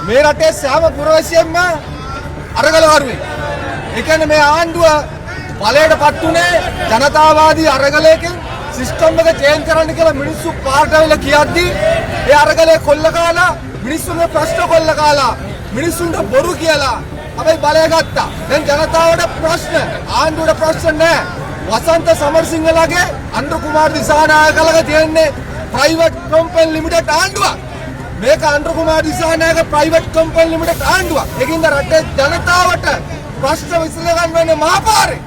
මේ රටේ සෑම පුරවැසියෙක්ම අරගලවරුයි. ඒ කියන්නේ මේ ආණ්ඩුව බලයටපත් උනේ ජනතාවාදී අරගලයකින් සිස්ටම් එක චේන්ජ් කරන්න කියලා මිනිස්සු පාරට වෙලා කියද්දි ඒ අරගලේ කොල්ල කාලා මිනිස්සුන්ගේ ප්‍රශ්න කොල්ල කාලා මිනිස්සුන්ට බොරු කියලා අපි බලය ගත්තා. දැන් ජනතාවට ප්‍රශ්න ආණ්ඩුවට ප්‍රශ්න නැහැ. වසන්ත සමරසිංහලගේ අනුර කුමාර දිසානායකලගේ තියෙන්නේ ප්‍රයිවට් කම්පැනි ලිමිටඩ් ආණ්ඩුවක්. මේක Anura Kumara Dissanayake private company limited ආණ්ඩුවක්. ඒකින්ද රටේ ජනතාවට ප්‍රශ්න විසඳ ගන්න වෙන්නේ මහපාරේ.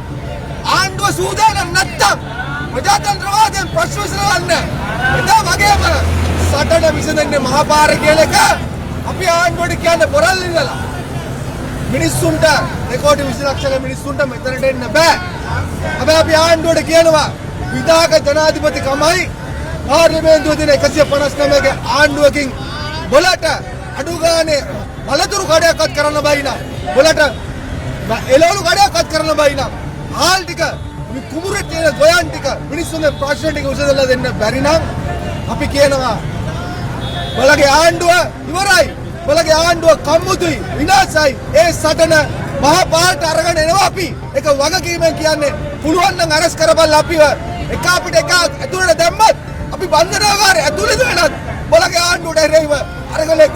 ආණ්ඩුව සූදානම් නැත්තම් ප්‍රජාතන්ත්‍රවාදයෙන් ප්‍රශ්න විසඳන්නේ එදා වගේම සටන විසඳන්නේ මහපාරේ කියලා එක අපි ආණ්ඩුවට කියන්නේ පොරල් ඉඳලා. මිනිස්සුන්ට 2 ලක්ෂ මිනිස්සුන්ට මෙතනට එන්න බෑ. හැබැයි අපි ආණ්ඩුවට කියනවා විධායක ජනාධිපතිකමයි පාර්ලිමේන්තුව දින 159 ගේ ආණ්ඩුවකින් බලට අඩු ගානේ බලතුරු කඩයක්වත් කරන්න බැයි නම් බලට එළවලු කඩයක්වත් කරන්න බැයි නම් හාල් ටික මේ කුඹුරේ තියෙන ගොයන් ටික මිනිස්සුන්ගේ ප්‍රශ්න ටික උසදලා දෙන්න බැරි නම් අපි කියනවා බලගේ ආණ්ඩුව ඉවරයි. බලගේ ආණ්ඩුව කම්මුතුයි විනාශයි. ඒ සටන මහා පාට අරගෙන එනවා අපි. ඒක වගකීමෙන් කියන්නේ පුළුවන් නම් අරස් කරපල්ලා අපිව එක අපිට එක ඇතුළට දැම්මත් අපි බන්ධනාගාරේ ඇතුළේ වෙනත් බලගේ ආණ්ඩුවට එරෙහිව අරගලේ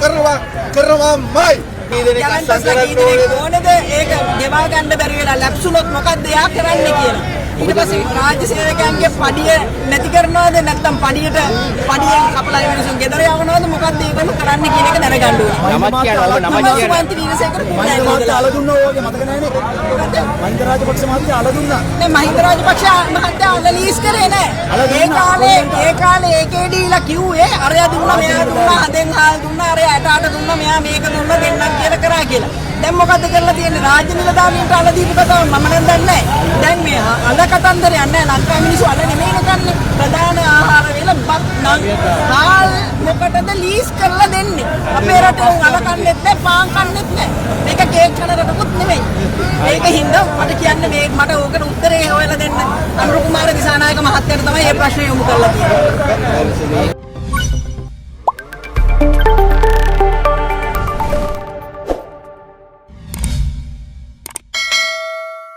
කරනවාමයි. ඕනද ඒක ගෙවා ගන්න බැරි වෙලා ලැබ්සුනොත් මොකද්ද එයා කරන්නේ කියලා. ඊට පස්සේ රාජ්‍ය සේවකයන්ගේ පඩිය නැති කරනවද නැත්නම් පඩියෙන් කපලා මිනිස්සුන් ගෙදර යවනවද මොකද්ද ඒගොල්ලෝ කරන්නේ කියන එක දැනගන්න ඕනේ. නමක් කියනවා නමක් කියනවා. මන්ත්‍රී වීරසේකර මහින්ද අල දුන්නා වගේ මතක නැහැනේ. මහින්ද රාජපක්ෂ මහත්තයා අල දුන්නා. නේ මහින්ද රාජපක්ෂ මහත්තයා අල ලීස් කරේ නැහැ. ඒ කාලේ ඒකේඩීලා කිව්වේ අරයා දුන්නා මෙයා දුන්නා හදෙන් හාල් දුන්නා අරයා ඇටාට දුන්නා මෙයා මේක දුන්නා දෙන්නම් කියලා කරා කියලා. දැන් මොකද්ද කරලා තියෙන්නේ රාජ්‍ය නිලධාරීන්ට අල දීපු කතාව මම නම් දන්නේ නැහැ. දැන් මේ අල කතන්දරයක් නැහැ. ලංකාවේ මිනිස්සු අල නෙමෙයිනේ කන්නේ. ප්‍රධාන ආහාර වේල බත් නම් හාල් මොකටද ලීස් කරලා දෙන්නේ? අපේ රටේ අල කන්නේත් නැහැ පාන් කන්නේත් නැහැ. මේක කේක් කන රටකුත් නෙමෙයි. මේක හින්දා මට කියන්නේ මට ඕකට උත්තරේ හොයලා දෙන්න අනුර කුමාර දිසානායක මහත්තයාට තමයි මේ ප්‍රශ්නේ යොමු කරලා තියෙන්නේ.